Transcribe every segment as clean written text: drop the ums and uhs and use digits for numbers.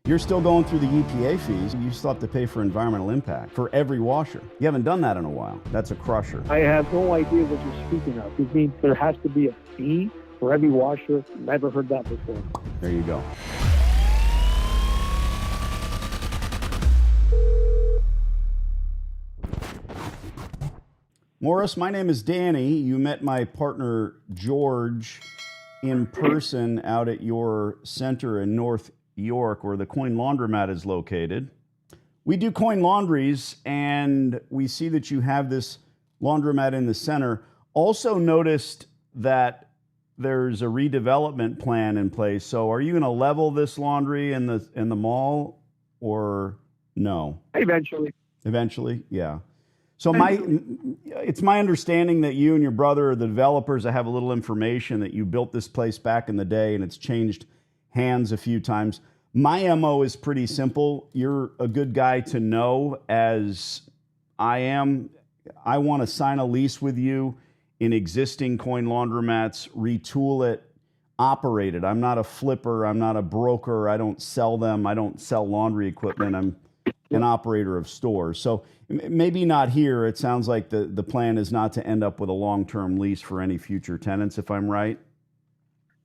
You're still going through the EPA fees. You still have to pay for environmental impact for every washer. You haven't done that in a while. That's a crusher. I have no idea what you're speaking of. It means there has to be a fee for every washer. Never heard that before. There you go. Morris, my name is Danny. You met my partner George in person out at your center in North York, where the Coin Laundromat is located. We do coin laundries, and we see that you have this laundromat in the center. Also noticed that there's a redevelopment plan in place. So are you going to level this laundry in the mall, or no? Eventually. Eventually, yeah. So it's my understanding that you and your brother are the developers. I have a little information that you built this place back in the day, and it's changed hands a few times. My MO is pretty simple. You're a good guy to know, as I am. I want to sign a lease with you in existing coin laundromats, retool it, operate it. I'm not a flipper. I'm not a broker. I don't sell them. I don't sell laundry equipment. I'm an operator of stores. So maybe not here. It sounds like the plan is not to end up with a long-term lease for any future tenants, if I'm right.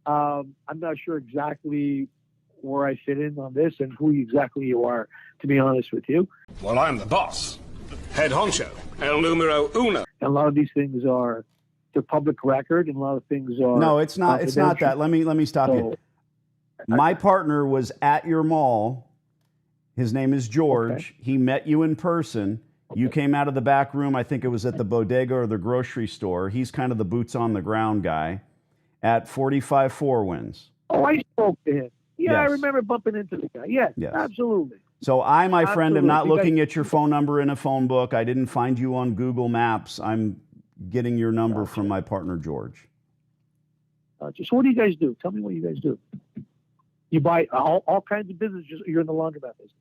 I'm not sure exactly where I fit in on this and who exactly you are, to be honest with you. Well, I'm the boss. Head honcho. El numero uno. And a lot of these things are the public record, and a lot of things are... No, it's not. It's not that. Let me stop you. My partner was at your mall. His name is George. Okay. He met you in person. Okay. You came out of the back room. I think it was at the bodega or the grocery store. He's kind of the boots on the ground guy at 45 Four Winds. Oh, I spoke to him. Yeah, Yes. I remember bumping into the guy. Yes, absolutely. So I, my friend, am not Absolutely. looking at your phone number in a phone book. I didn't find you on Google Maps. I'm getting your number from my partner, George. So what do you guys do? Tell me what you guys do. You buy all kinds of businesses. You're in the laundromat business.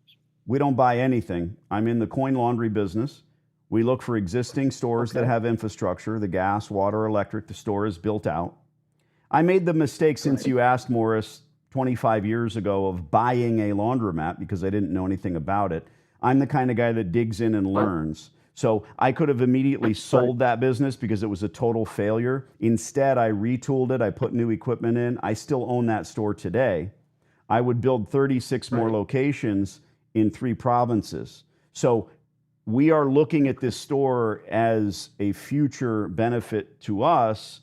We don't buy anything. I'm in the coin laundry business. We look for existing stores that have infrastructure, the gas, water, electric. The store is built out. I made the mistake, since you asked, Morris, 25 years ago, of buying a laundromat because I didn't know anything about it. I'm the kind of guy that digs in and learns. So I could have immediately sold that business because it was a total failure. Instead, I retooled it. I put new equipment in. I still own that store today. I would build 36 more locations in 3 provinces. So we are looking at this store as a future benefit to us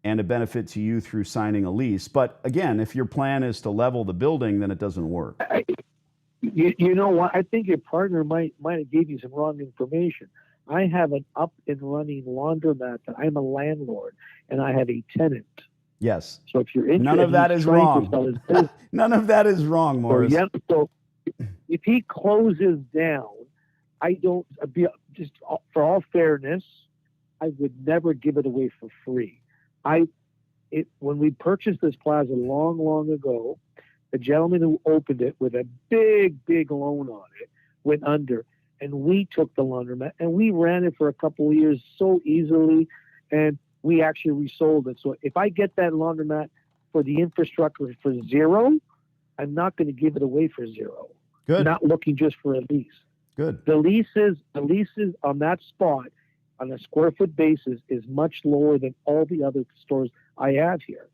and a benefit to you through signing a lease. But again, if your plan is to level the building, then it doesn't work. You know what? I think your partner might have gave you some wrong information. I have an up and running laundromat. I'm a landlord, and I have a tenant. Yes. So if you're interested, none of that is wrong. None of that is wrong, Morris. So if he closes down, I don't, just for all fairness, I would never give it away for free. When we purchased this plaza long ago, the gentleman who opened it with a big loan on it went under, and we took the laundromat and we ran it for a couple of years so easily, and we actually resold it. So if I get that laundromat for the infrastructure for zero, I'm not going to give it away for zero. Good. I'm not looking just for a lease. Good. The leases on that spot on a square foot basis is much lower than all the other stores I have here.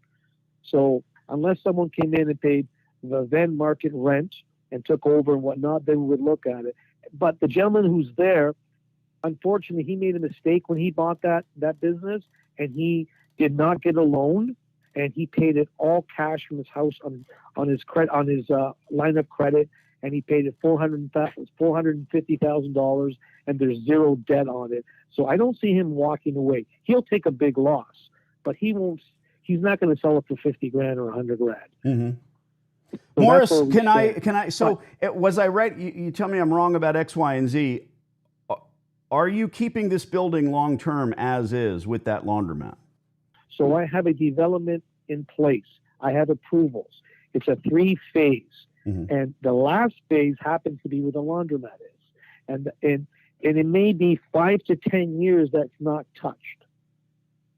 So unless someone came in and paid the then market rent and took over and whatnot, then we would look at it. But the gentleman who's there, unfortunately, he made a mistake when he bought that business, and he did not get a loan, and he paid it all cash from his house on his line of credit, and he paid it $450,000, and there's zero debt on it. So I don't see him walking away. He'll take a big loss, but he won't. He's not going to sell it for $50,000 or $100,000. Mm-hmm. So Morris, can I? So was I right? You tell me I'm wrong about X, Y, and Z. Are you keeping this building long term as is with that laundromat? So I have a development in place. I have approvals. It's a 3-phase, and the last phase happens to be where the laundromat is, and it may be 5 to 10 years that's not touched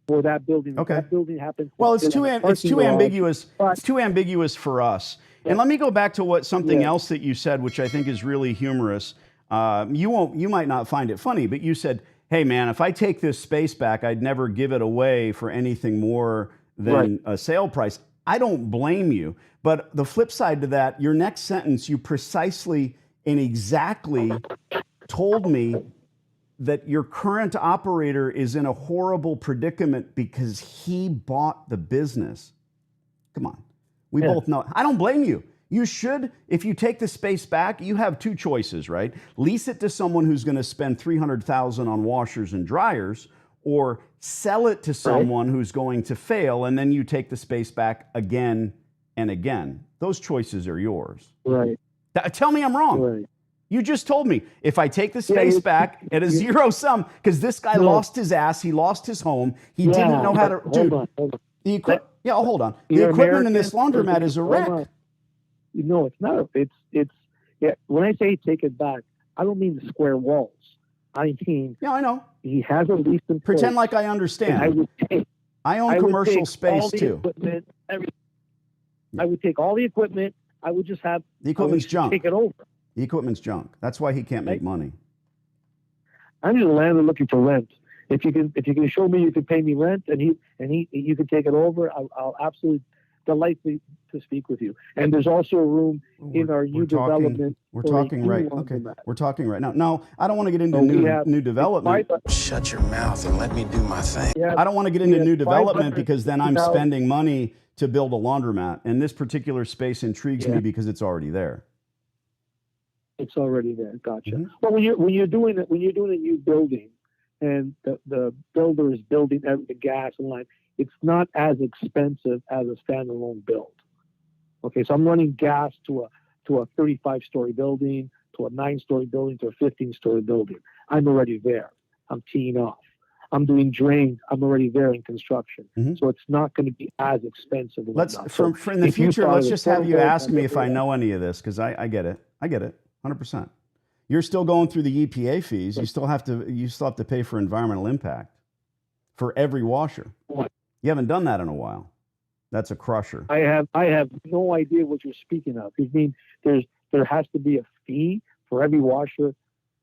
for that building. Okay. That building happens. Well, it's too ambiguous. But It's too ambiguous for us. And let me go back to something Yeah. else that you said, which I think is really humorous. You might not find it funny, but you said, "Hey, man, if I take this space back, I'd never give it away for anything more than a sale price." I don't blame you, but the flip side to that, your next sentence, you precisely and exactly told me that your current operator is in a horrible predicament because he bought the business. Come on. We both know. I don't blame you. You should, if you take the space back, you have two choices, right? Lease it to someone who's going to spend $300,000 on washers and dryers, or sell it to someone who's going to fail, and then you take the space back again and again. Those choices are yours. Right. Tell me I'm wrong. Right. You just told me if I take the space back at a zero sum, because this guy lost his ass, he lost his home, he didn't know how to. Dude, hold on. The equipment in this laundromat is a wreck. No, it's not. It's when I say take it back, I don't mean the square walls. I mean, yeah, I know. He has a lease in place. Pretend like I understand. I own commercial space too. I would take all the equipment. I would just have the equipment's junk. Take it over. The equipment's junk. That's why he can't make money. I'm just a landlord looking for rent. If you can show me you can pay me rent and you can take it over, I'll absolutely delightfully to speak with you. And there's also a room in our new development. We're talking right. Okay. We're talking right now. No, I don't want to get into new development. Shut your mouth and let me do my thing. Yeah, I don't want to get into new development because then I'm spending money to build a laundromat. And this particular space intrigues me because it's already there. It's already there. Gotcha. Mm-hmm. Well, when you're doing a new building, and the builder is building the gas and line, it's not as expensive as a standalone build. Okay, so I'm running gas to a 35-story building, to a 9-story building, to a 15-story building. I'm already there. I'm teeing off. I'm doing drains. I'm already there in construction. Mm-hmm. So it's not going to be as expensive. For in the future, let's just have you ask me if I know any of this, because I get it. I get it. 100%. You're still going through the EPA fees. You still have to pay for environmental impact for every washer. You haven't done that in a while. That's a crusher. I have no idea what you're speaking of. You mean there has to be a fee for every washer?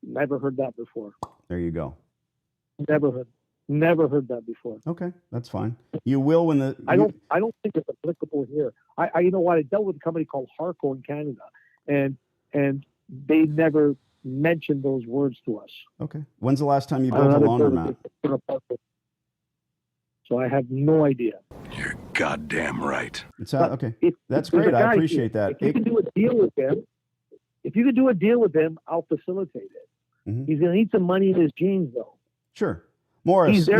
Never heard that before. There you go. Never heard that before. Okay, that's fine. You will when the. I don't think it's applicable here. You know what? I dealt with a company called Harco in Canada, and they never mentioned those words to us. Okay. When's the last time you built a laundromat? So I have no idea. You're goddamn right. Okay. That's great. I appreciate that. If you can do a deal with him, I'll facilitate it. Mm-hmm. He's going to need some money in his jeans, though. Sure. Morris. I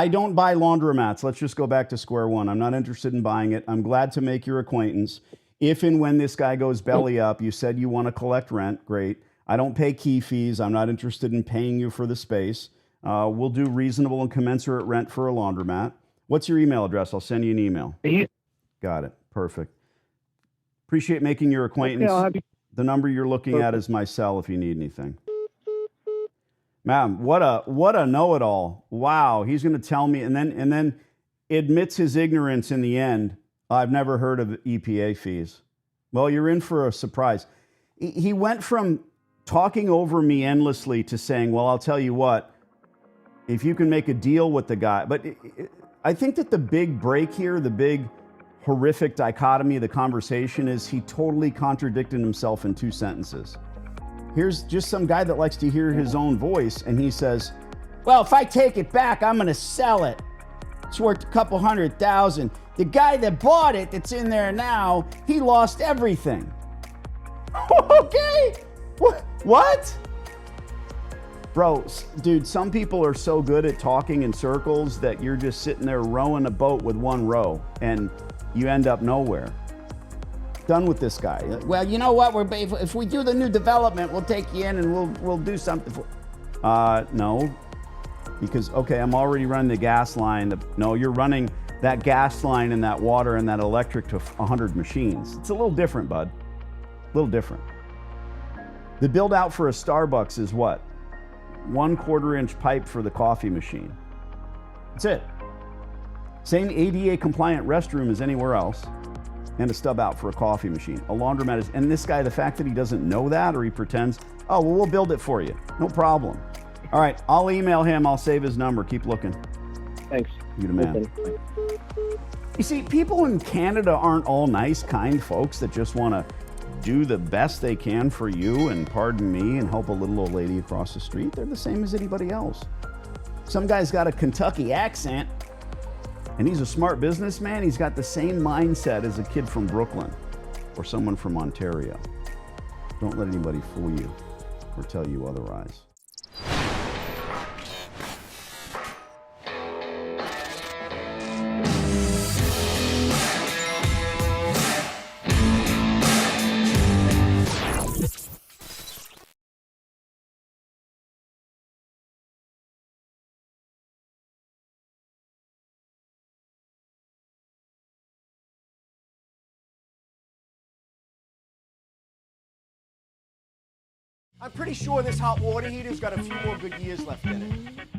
don't buy laundromats. Let's just go back to square one. I'm not interested in buying it. I'm glad to make your acquaintance. If and when this guy goes belly up, you said you want to collect rent. Great. I don't pay key fees. I'm not interested in paying you for the space. We'll do reasonable and commensurate rent for a laundromat. What's your email address? I'll send you an email. Got it. Perfect. Appreciate making your acquaintance. Okay, the number you're looking at is my cell if you need anything. Ma'am, what a know-it-all. Wow, he's going to tell me and then admits his ignorance in the end. I've never heard of EPA fees. Well, you're in for a surprise. He went from talking over me endlessly to saying, well, I'll tell you what, if you can make a deal with the guy. But I think that the big break here, the big horrific dichotomy of the conversation is he totally contradicted himself in 2 sentences. Here's just some guy that likes to hear his own voice, and he says, well, if I take it back, I'm going to sell it. It's worth $200,000. The guy that bought it, that's in there now, he lost everything. Okay? What? Bro, dude, some people are so good at talking in circles that you're just sitting there rowing a boat with one row, and you end up nowhere. Done with this guy. Well, you know what? If we do the new development, we'll take you in and we'll do something for. No, because okay, I'm already running the gas line. No, you're running that gas line and that water and that electric to 100 machines. It's a little different, bud. A little different. The build out for a Starbucks is what? 1/4 inch pipe for the coffee machine. That's it. Same ADA compliant restroom as anywhere else, and a stub out for a coffee machine. A laundromat is, and this guy, the fact that he doesn't know that or he pretends, oh, well, we'll build it for you. No problem. All right, I'll email him. I'll save his number. Keep looking. Thanks. You the man. Okay. You see, people in Canada aren't all nice, kind folks that just want to do the best they can for you and, pardon me, and help a little old lady across the street. They're the same as anybody else. Some guy's got a Kentucky accent, and he's a smart businessman. He's got the same mindset as a kid from Brooklyn or someone from Ontario. Don't let anybody fool you or tell you otherwise. I'm pretty sure this hot water heater's got a few more good years left in it.